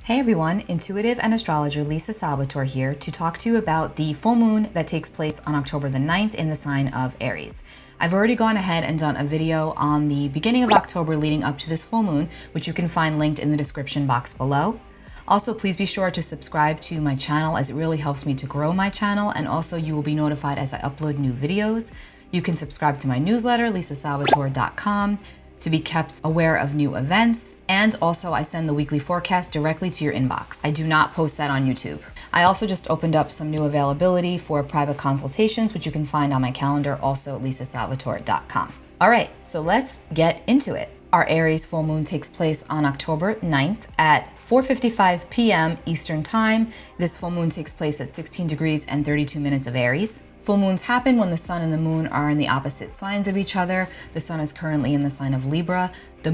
Hey everyone, intuitive and astrologer Lisa Salvatore here to talk to you about the full moon that takes place on October the 9th in the sign of Aries. I've already gone ahead and done a video on the beginning of October leading up to this full moon, which you can find linked in the description box below. Also, please be sure to subscribe to my channel as it really helps me to grow my channel, and also you will be notified as I upload new videos. You can subscribe to my newsletter, lisasalvatore.com, to be kept aware of new events. And also I send the weekly forecast directly to your inbox. I do not post that on YouTube. I also just opened up some new availability for private consultations, which you can find on my calendar, also lisasalvatore.com. All right, so let's get into it. Our Aries full moon takes place on October 9th at 4:55 p.m. Eastern Time. This full moon takes place at 16 degrees and 32 minutes of Aries. Full moons happen when the sun and the moon are in the opposite signs of each other. The sun is currently in the sign of Libra. The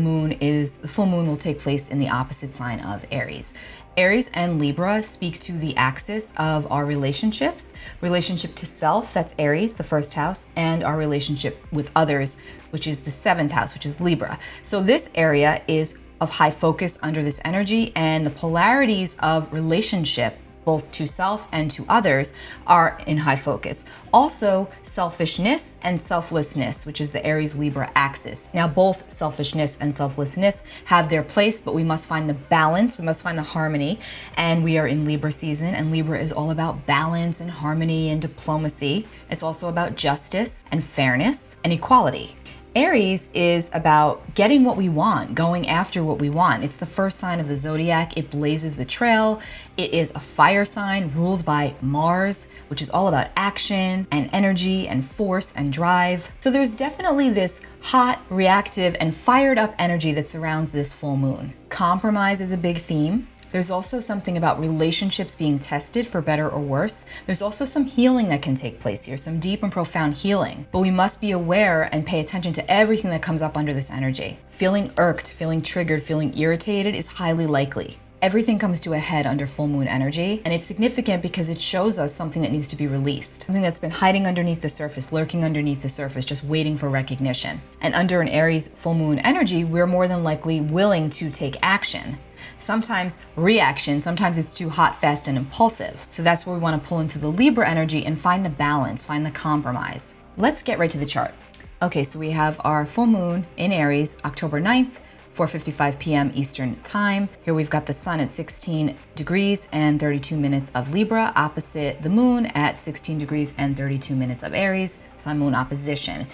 full moon will take place in the opposite sign of Aries. Aries and Libra speak to the axis of our relationships, relationship to self, that's Aries, the first house, and our relationship with others, which is the seventh house, which is Libra. So this area is of high focus under this energy, and the polarities of relationship both to self and to others are in high focus. Also, selfishness and selflessness, which is the Aries-Libra axis. Now, both selfishness and selflessness have their place, but we must find the balance, we must find the harmony, and we are in Libra season, and Libra is all about balance and harmony and diplomacy. It's also about justice and fairness and equality. Aries is about getting what we want, going after what we want. It's the first sign of the zodiac. It blazes the trail. It is a fire sign ruled by Mars, which is all about action and energy and force and drive. So there's definitely this hot, reactive, and fired up energy that surrounds this full moon. Compromise is a big theme. There's also something about relationships being tested for better or worse. There's also some healing that can take place here, some deep and profound healing. But we must be aware and pay attention to everything that comes up under this energy. Feeling irked, feeling triggered, feeling irritated is highly likely. Everything comes to a head under full moon energy, and it's significant because it shows us something that needs to be released, something that's been hiding underneath the surface, lurking underneath the surface, just waiting for recognition. And under an Aries full moon energy, we're more than likely willing to take action. Sometimes reaction, sometimes it's too hot, fast, and impulsive. So that's where we want to pull into the Libra energy and find the balance, find the compromise. Let's get right to the chart. Okay, so we have our full moon in Aries, October 9th, 4:55 p.m. Eastern Time. Here we've got the sun at 16 degrees and 32 minutes of Libra, opposite the moon at 16 degrees and 32 minutes of Aries, sun-moon opposition.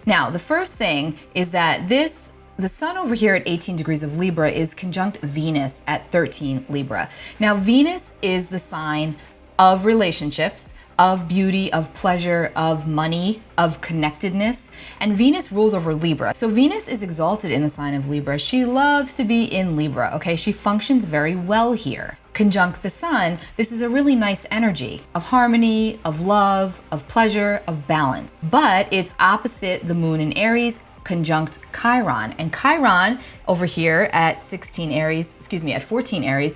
Now, the first thing is that the sun over here at 18 degrees of Libra is conjunct Venus at 13 Libra. Now, Venus is the sign of relationships, of beauty, of pleasure, of money, of connectedness, and Venus rules over Libra. So Venus is exalted in the sign of Libra. She loves to be in Libra, okay? She functions very well here. Conjunct the sun, this is a really nice energy of harmony, of love, of pleasure, of balance. But it's opposite the moon in Aries, conjunct Chiron. And Chiron over here at 14 Aries,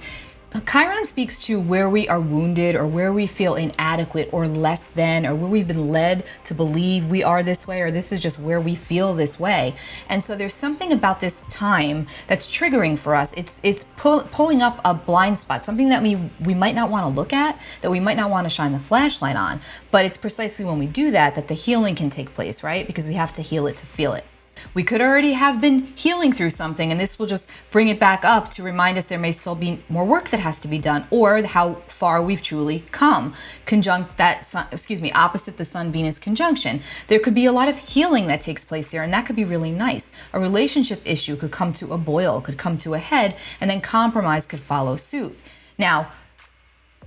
Chiron speaks to where we are wounded or where we feel inadequate or less than, or where we've been led to believe we are this way, or this is just where we feel this way. And so there's something about this time that's triggering for us. It's pulling up a blind spot, something that we might not want to look at, that we might not want to shine the flashlight on. But it's precisely when we do that the healing can take place, right? Because we have to heal it to feel it. We could already have been healing through something, and this will just bring it back up to remind us there may still be more work that has to be done, or how far we've truly come. Opposite the Sun-Venus conjunction. There could be a lot of healing that takes place here, and that could be really nice. A relationship issue could come to a boil, could come to a head, and then compromise could follow suit. Now,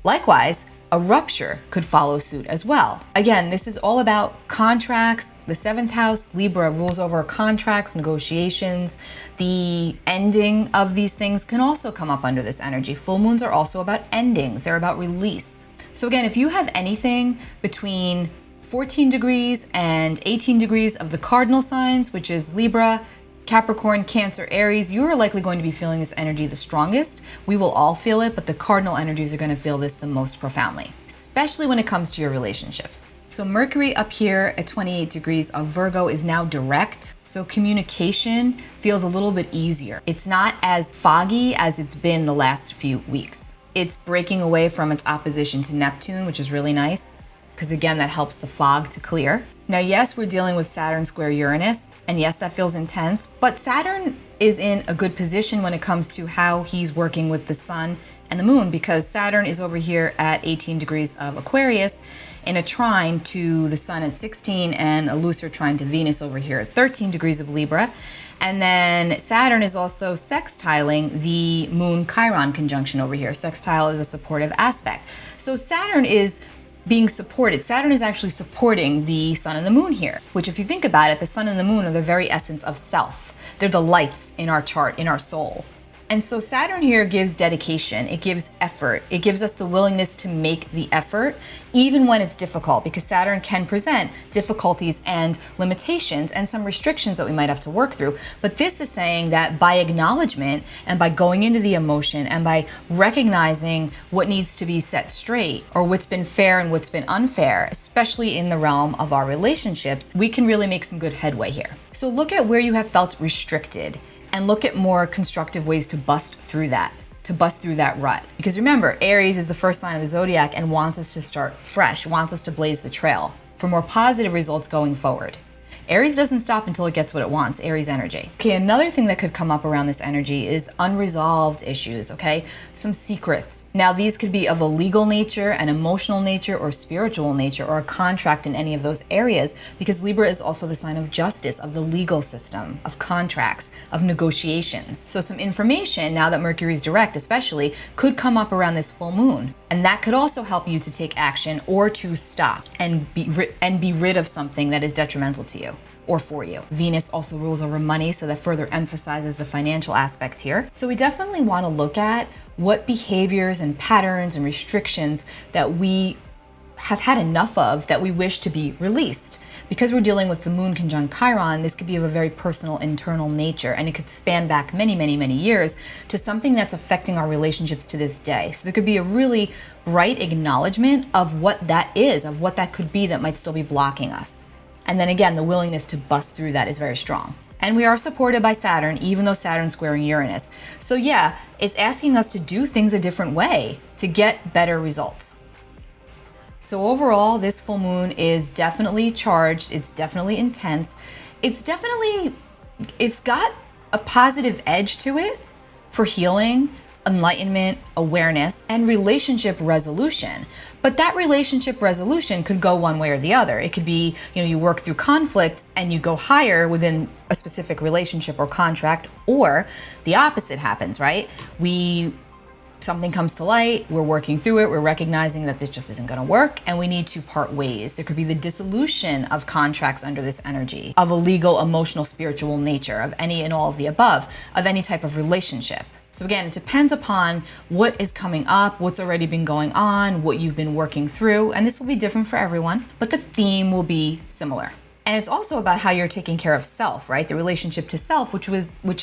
likewise, a rupture could follow suit as well. Again, this is all about contracts. The seventh house, Libra, rules over contracts, negotiations. The ending of these things can also come up under this energy. Full moons are also about endings. They're about release. So again, if you have anything between 14 degrees and 18 degrees of the cardinal signs, which is Libra, Capricorn, Cancer, Aries, you are likely going to be feeling this energy the strongest. We will all feel it, but the cardinal energies are going to feel this the most profoundly, especially when it comes to your relationships. So Mercury up here at 28 degrees of Virgo is now direct. So So communication feels a little bit easier. It's not as foggy as it's been the last few weeks. It's breaking away from its opposition to Neptune, which is really nice, because again, that helps the fog to clear. Now, yes, we're dealing with Saturn square Uranus, and yes, that feels intense, but Saturn is in a good position when it comes to how he's working with the sun and the moon, because Saturn is over here at 18 degrees of Aquarius in a trine to the sun at 16 and a looser trine to Venus over here at 13 degrees of Libra. And then Saturn is also sextiling the moon Chiron conjunction over here. Sextile is a supportive aspect. So Saturn is being supported. Saturn is actually supporting the sun and the moon here, which if you think about it, the sun and the moon are the very essence of self. They're the lights in our chart, in our soul. And so Saturn here gives dedication, it gives effort, it gives us the willingness to make the effort, even when it's difficult, because Saturn can present difficulties and limitations and some restrictions that we might have to work through. But this is saying that by acknowledgement and by going into the emotion and by recognizing what needs to be set straight or what's been fair and what's been unfair, especially in the realm of our relationships, we can really make some good headway here. So look at where you have felt restricted and look at more constructive ways to bust through that rut. Because remember, Aries is the first sign of the zodiac and wants us to start fresh, wants us to blaze the trail for more positive results going forward. Aries doesn't stop until it gets what it wants, Aries energy. Okay, another thing that could come up around this energy is unresolved issues, okay? Some secrets. Now, these could be of a legal nature, an emotional nature, or spiritual nature, or a contract in any of those areas, because Libra is also the sign of justice, of the legal system, of contracts, of negotiations. So some information, now that Mercury's direct especially, could come up around this full moon. And that could also help you to take action or to stop and be rid of something that is detrimental to you or for you. Venus also rules over money, so that further emphasizes the financial aspect here. So we definitely want to look at what behaviors and patterns and restrictions that we have had enough of that we wish to be released. Because we're dealing with the moon conjunct Chiron, this could be of a very personal, internal nature, and it could span back many, many, many years to something that's affecting our relationships to this day. So there could be a really bright acknowledgement of what that is, of what that could be that might still be blocking us. And then again, the willingness to bust through that is very strong. And we are supported by Saturn, even though Saturn's squaring Uranus. So yeah, it's asking us to do things a different way to get better results. So overall, this full moon is definitely charged. It's definitely intense. It's got a positive edge to it for healing, enlightenment, awareness, and relationship resolution. But that relationship resolution could go one way or the other. It could be, you work through conflict and you go higher within a specific relationship or contract, or the opposite happens, right? Something comes to light, we're working through it, we're recognizing that this just isn't going to work, and we need to part ways. There could be the dissolution of contracts under this energy, of a legal, emotional, spiritual nature, of any and all of the above, of any type of relationship. So again, it depends upon what is coming up, what's already been going on, what you've been working through, and this will be different for everyone, but the theme will be similar. And it's also about how you're taking care of self, right? The relationship to self, which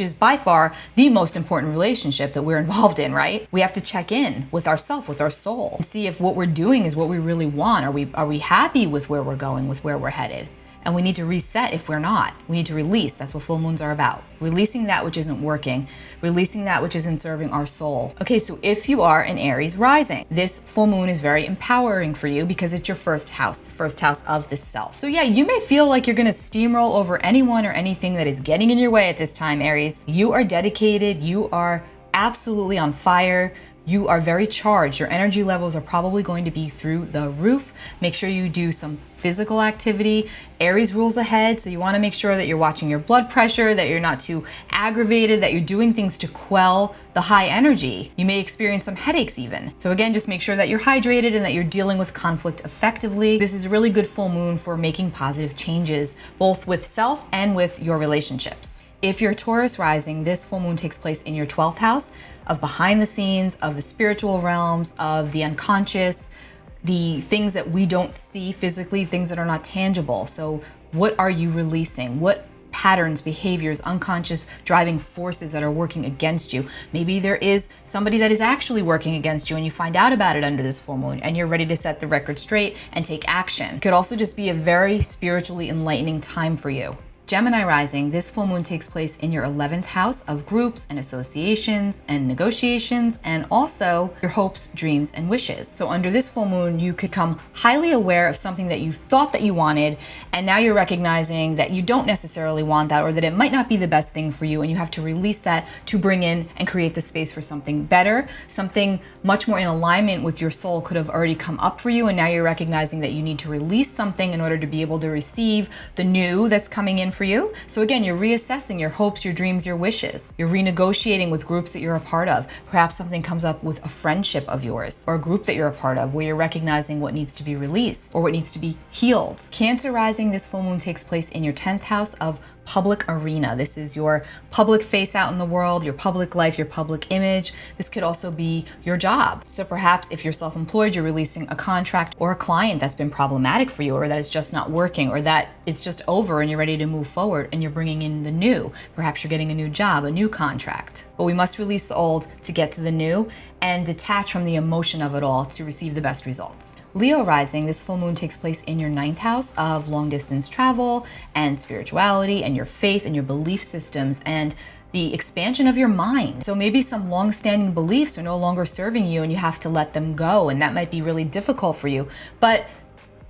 is by far the most important relationship that we're involved in, right? We have to check in with ourself, with our soul, and see if what we're doing is what we really want. Are we happy with where we're going, with where we're headed? And we need to reset if we're not. We need to release. That's what full moons are about. Releasing that which isn't working, releasing that which isn't serving our soul. Okay, so if you are an Aries rising, this full moon is very empowering for you because it's your first house, the first house of the self. So yeah, you may feel like you're gonna steamroll over anyone or anything that is getting in your way at this time, Aries. You are dedicated, you are absolutely on fire. You are very charged. Your energy levels are probably going to be through the roof. Make sure you do some physical activity. Aries rules ahead, so you want to make sure that you're watching your blood pressure, that you're not too aggravated, that you're doing things to quell the high energy. You may experience some headaches even. So again, just make sure that you're hydrated and that you're dealing with conflict effectively. This is a really good full moon for making positive changes, both with self and with your relationships. If you're Taurus rising, this full moon takes place in your 12th house of behind the scenes, of the spiritual realms, of the unconscious, the things that we don't see physically, things that are not tangible. So what are you releasing? What patterns, behaviors, unconscious driving forces that are working against you? Maybe there is somebody that is actually working against you and you find out about it under this full moon and you're ready to set the record straight and take action. It could also just be a very spiritually enlightening time for you. Gemini rising, this full moon takes place in your 11th house of groups and associations and negotiations, and also your hopes, dreams, and wishes. So under this full moon, you could become highly aware of something that you thought that you wanted, and now you're recognizing that you don't necessarily want that, or that it might not be the best thing for you, and you have to release that to bring in and create the space for something better, something much more in alignment with your soul could have already come up for you, and now you're recognizing that you need to release something in order to be able to receive the new that's coming in for you. So again, you're reassessing your hopes, your dreams, your wishes. You're renegotiating with groups that you're a part of. Perhaps something comes up with a friendship of yours or a group that you're a part of where you're recognizing what needs to be released or what needs to be healed. Cancer rising, this full moon takes place in your 10th house of public arena. This is your public face out in the world, your public life, your public image. This could also be your job. So perhaps if you're self-employed, you're releasing a contract or a client that's been problematic for you, or that is just not working, or that it's just over and you're ready to move forward and you're bringing in the new. Perhaps you're getting a new job, a new contract. But we must release the old to get to the new and detach from the emotion of it all to receive the best results. Leo rising, this full moon takes place in your 9th house of long distance travel and spirituality and your faith and your belief systems and the expansion of your mind. So maybe some long-standing beliefs are no longer serving you and you have to let them go, and that might be really difficult for you. But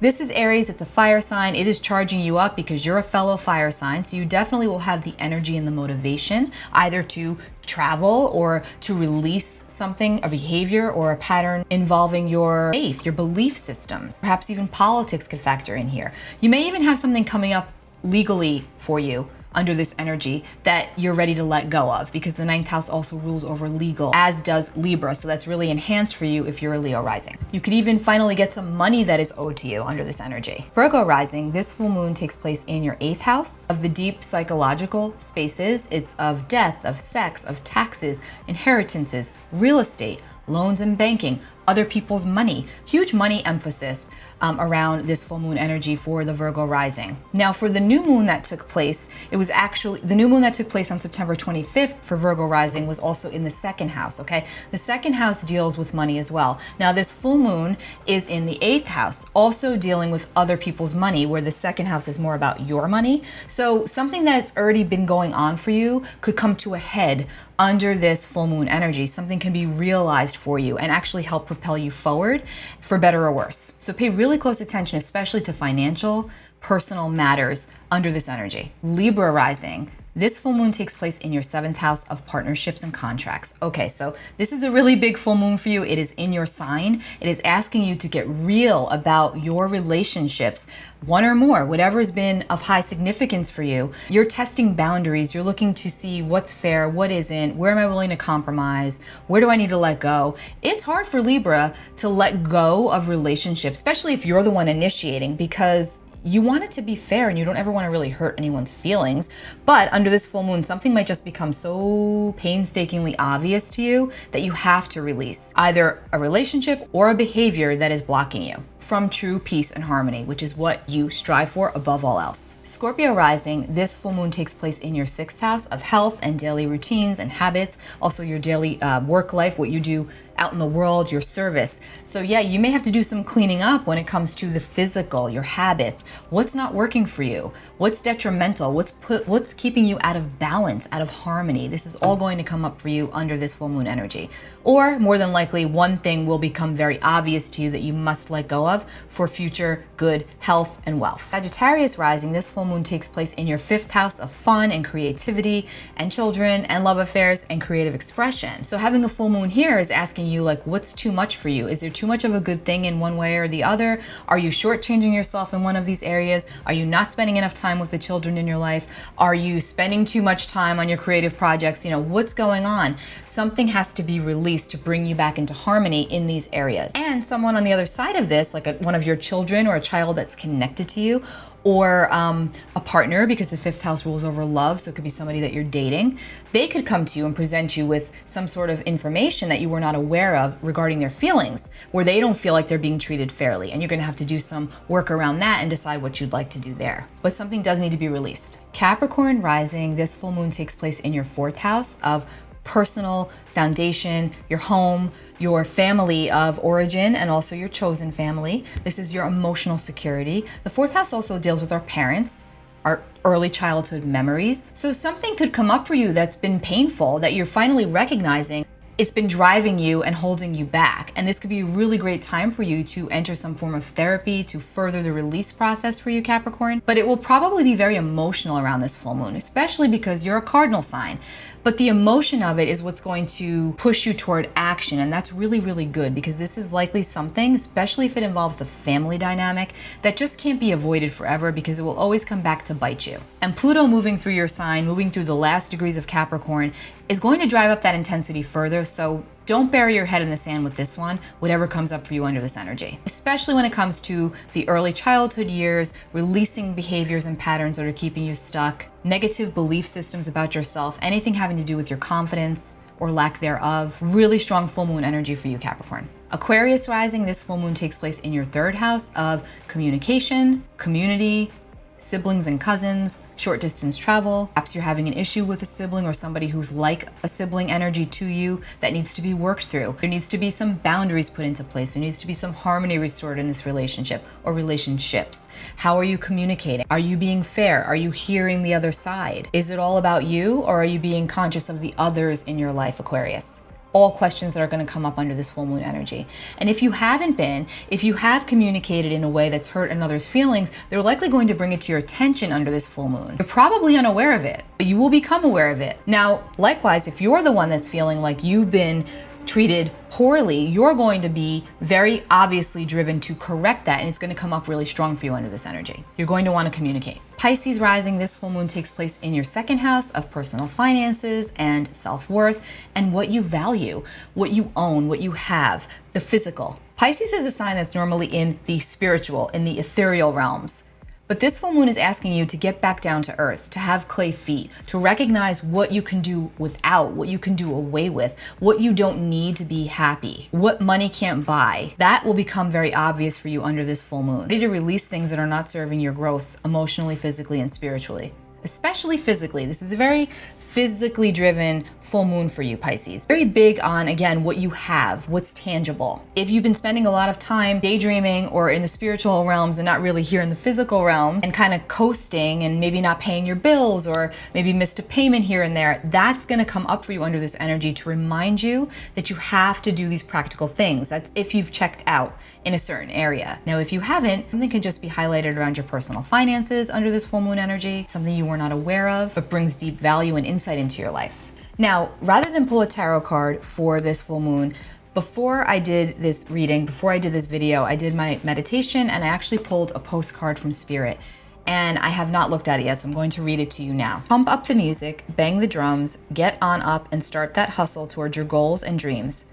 this is Aries, it's a fire sign. It is charging you up because you're a fellow fire sign. So you definitely will have the energy and the motivation either to travel or to release something, a behavior or a pattern involving your faith, your belief systems. Perhaps even politics could factor in here. You may even have something coming up legally for you under this energy that you're ready to let go of, because the 9th house also rules over legal, as does Libra. So that's really enhanced for you if you're a Leo rising. You could even finally get some money that is owed to you under this energy. Virgo rising, this full moon takes place in your 8th house of the deep psychological spaces. It's of death, of sex, of taxes, inheritances, real estate, loans and banking, other people's money. Huge money emphasis around this full moon energy for the Virgo rising. Now for the new moon that took place, it was actually, the new moon that took place on September 25th for Virgo rising was also in the 2nd house, okay? The 2nd house deals with money as well. Now this full moon is in the 8th house, also dealing with other people's money, where the 2nd house is more about your money. So something that's already been going on for you could come to a head under this full moon energy. Something can be realized for you and actually help propel you forward for better or worse. So pay really close attention, especially to financial, personal matters under this energy. Libra rising, this full moon takes place in your 7th house of partnerships and contracts. Okay, so this is a really big full moon for you. It is in your sign. It is asking you to get real about your relationships, one or more, whatever has been of high significance for you. You're testing boundaries. You're looking to see what's fair, what isn't, where am I willing to compromise, where do I need to let go? It's hard for Libra to let go of relationships, especially if you're the one initiating, because you want it to be fair and you don't ever want to really hurt anyone's feelings. But under this full moon, something might just become so painstakingly obvious to you that you have to release either a relationship or a behavior that is blocking you from true peace and harmony, which is what you strive for above all else. Scorpio rising, this full moon takes place in your 6th house of health and daily routines and habits, also your daily work life, what you do out in the world, your service. So yeah, you may have to do some cleaning up when it comes to the physical, your habits, what's not working for you, what's detrimental, what's keeping you out of balance, out of harmony. This is all going to come up for you under this full moon energy. Or more than likely, one thing will become very obvious to you that you must let go of for future good health and wealth. Sagittarius rising, this full moon takes place in your 5th house of fun and creativity and children and love affairs and creative expression. So having a full moon here is asking you, like, what's too much for you? Is there too much of a good thing in one way or the other? Are you shortchanging yourself in one of these areas? Are you not spending enough time with the children in your life? Are you spending too much time on your creative projects? You know, what's going on? Something has to be released to bring you back into harmony in these areas. And someone on the other side of this, like one of your children or a child that's connected to you, or a partner, because the 5th house rules over love, so it could be somebody that you're dating. They could come to you and present you with some sort of information that you were not aware of regarding their feelings, where they don't feel like they're being treated fairly, and you're gonna have to do some work around that and decide what you'd like to do there. But something does need to be released. Capricorn rising, this full moon takes place in your 4th house of personal foundation, your home, your family of origin, and also your chosen family. This is your emotional security. The 4th house also deals with our parents, our early childhood memories. So something could come up for you that's been painful that you're finally recognizing it's been driving you and holding you back. And this could be a really great time for you to enter some form of therapy to further the release process for you, Capricorn. But it will probably be very emotional around this full moon, especially because you're a cardinal sign. But the emotion of it is what's going to push you toward action. And that's really, really good, because this is likely something, especially if it involves the family dynamic, that just can't be avoided forever, because it will always come back to bite you. And Pluto moving through your sign, moving through the last degrees of Capricorn, is going to drive up that intensity further. So don't bury your head in the sand with this one, whatever comes up for you under this energy. Especially when it comes to the early childhood years, releasing behaviors and patterns that are keeping you stuck, negative belief systems about yourself, anything having to do with your confidence or lack thereof. Really strong full moon energy for you, Capricorn. Aquarius rising, this full moon takes place in your third house of communication, community, siblings and cousins, short distance travel. Perhaps you're having an issue with a sibling or somebody who's like a sibling energy to you that needs to be worked through. There needs to be some boundaries put into place. There needs to be some harmony restored in this relationship or relationships. How are you communicating? Are you being fair? Are you hearing the other side? Is it all about you, or are you being conscious of the others in your life, Aquarius? All questions that are going to come up under this full moon energy. And if you haven't been, if you have communicated in a way that's hurt another's feelings, they're likely going to bring it to your attention under this full moon. You're probably unaware of it, but you will become aware of it. Now, likewise, if you're the one that's feeling like you've been treated poorly, you're going to be very obviously driven to correct that, and it's going to come up really strong for you under this energy. You're going to want to communicate. Pisces rising, this full moon takes place in your second house of personal finances and self-worth and what you value, what you own, what you have, the physical. Pisces is a sign that's normally in the spiritual, in the ethereal realms. But this full moon is asking you to get back down to earth, to have clay feet, to recognize what you can do without, what you can do away with, what you don't need to be happy, what money can't buy. That will become very obvious for you under this full moon. Ready to release things that are not serving your growth emotionally, physically, and spiritually. Especially physically. This is a very physically driven full moon for you, Pisces. Very big on, again, what you have, what's tangible. If you've been spending a lot of time daydreaming or in the spiritual realms and not really here in the physical realms and kind of coasting and maybe not paying your bills or maybe missed a payment here and there, that's going to come up for you under this energy to remind you that you have to do these practical things. That's if you've checked out in a certain area. Now, if you haven't, something can just be highlighted around your personal finances under this full moon energy, something you were not aware of, but brings deep value and insight into your life. Now, rather than pull a tarot card for this full moon, before I did this reading, before I did this video, I did my meditation and I actually pulled a postcard from Spirit. And I have not looked at it yet, so I'm going to read it to you now. Pump up the music, bang the drums, get on up and start that hustle towards your goals and dreams.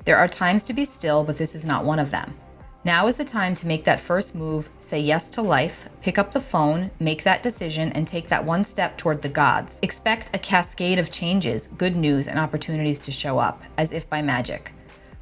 There are times to be still, but this is not one of them. Now is the time to make that first move, say yes to life, pick up the phone, make that decision, and take that one step toward the gods. Expect a cascade of changes, good news, and opportunities to show up, as if by magic.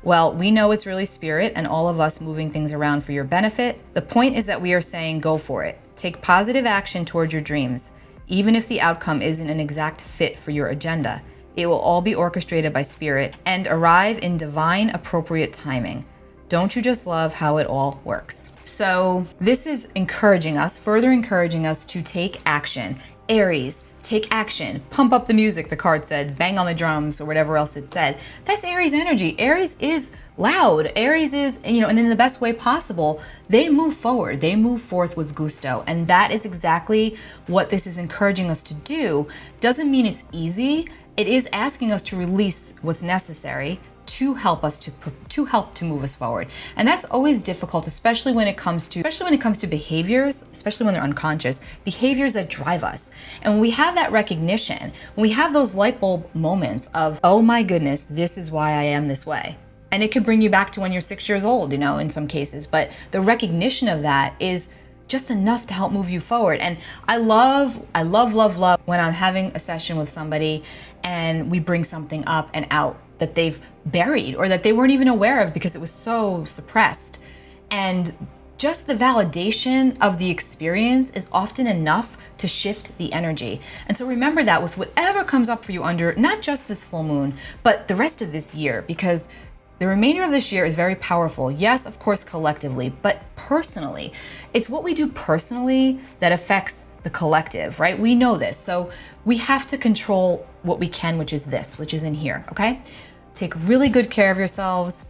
Well, we know it's really Spirit and all of us moving things around for your benefit. The point is that we are saying go for it. Take positive action toward your dreams. Even if the outcome isn't an exact fit for your agenda, it will all be orchestrated by Spirit and arrive in divine appropriate timing. Don't you just love how it all works? So this is encouraging us, further encouraging us to take action. Aries, take action. Pump up the music, the card said. Bang on the drums, or whatever else it said. That's Aries energy. Aries is loud. Aries is, and in the best way possible, they move forward. They move forth with gusto. And that is exactly what this is encouraging us to do. Doesn't mean it's easy. It is asking us to release what's necessary to help us to move us forward. And that's always difficult, especially when it comes to behaviors, especially when they're unconscious, behaviors that drive us. And when we have that recognition, when we have those light bulb moments of, oh my goodness, this is why I am this way. And it could bring you back to when you're 6 years old, in some cases, but the recognition of that is just enough to help move you forward. And I love when I'm having a session with somebody and we bring something up and out that they've buried or that they weren't even aware of because it was so suppressed. And just the validation of the experience is often enough to shift the energy. And so remember that with whatever comes up for you under not just this full moon, but the rest of this year, because the remainder of this year is very powerful. Yes, of course, collectively, but personally. It's what we do personally that affects the collective, right? We know this. So we have to control what we can, which is this, which is in here, okay? Take really good care of yourselves.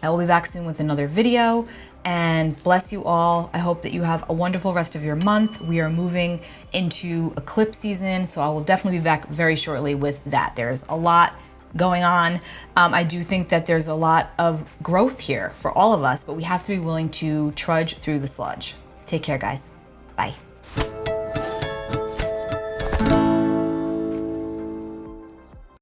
I will be back soon with another video, and bless you all. I hope that you have a wonderful rest of your month. We are moving into eclipse season, so I will definitely be back very shortly with that. There's a lot going on. I do think that there's a lot of growth here for all of us, but we have to be willing to trudge through the sludge. Take care, guys. Bye.